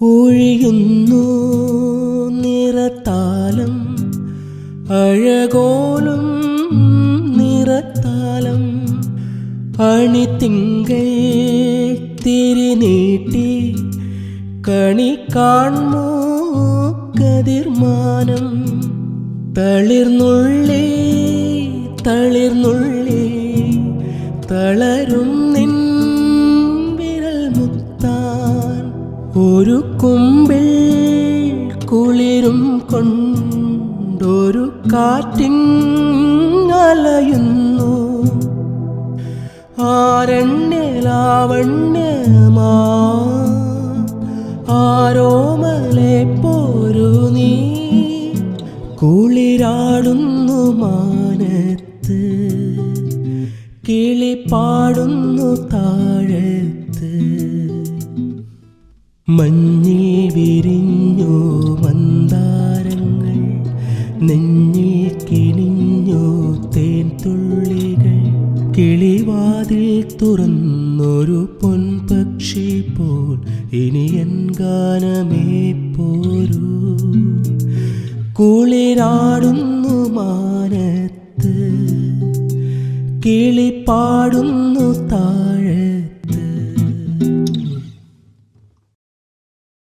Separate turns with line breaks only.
ഒഴിയുന്നു നിറത്താലം അഴകോലും നിറത്താലം അണിതിങ്കൾ തിരിനീട്ടി കണി കാൺമോ കതിർമാനം തളിർന്നുള്ളി തളിർന്നുള്ളി തളരും നിൻ വിരൽ മുത്താൻ ഒരു കുമ്പിൽ കുളിരും കൊണ്ടൊരു കാറ്റിങ്ങലയുന്നു ആരണ്യലാവണ്യമാ ആരോമലെ പോരു നീ കുളിരാടുന്നു മാനത്ത് കിളിപ്പാടുന്നു താഴത്ത് മഞ്ഞിൽ വിരിഞ്ഞു മന്ദാരങ്ങൾ നെഞ്ഞിൽ കിണിഞ്ഞു തേൻതുള്ളികൾ കിളിവാതിൽ തുറന്നൊരു പൊൻപക്ഷി പോൽ ഇനി എൻ ഗാനമേ പോരൂ കുളിരാടുന്നു മാനത്ത് കിളിപ്പാടുന്നു താഴെ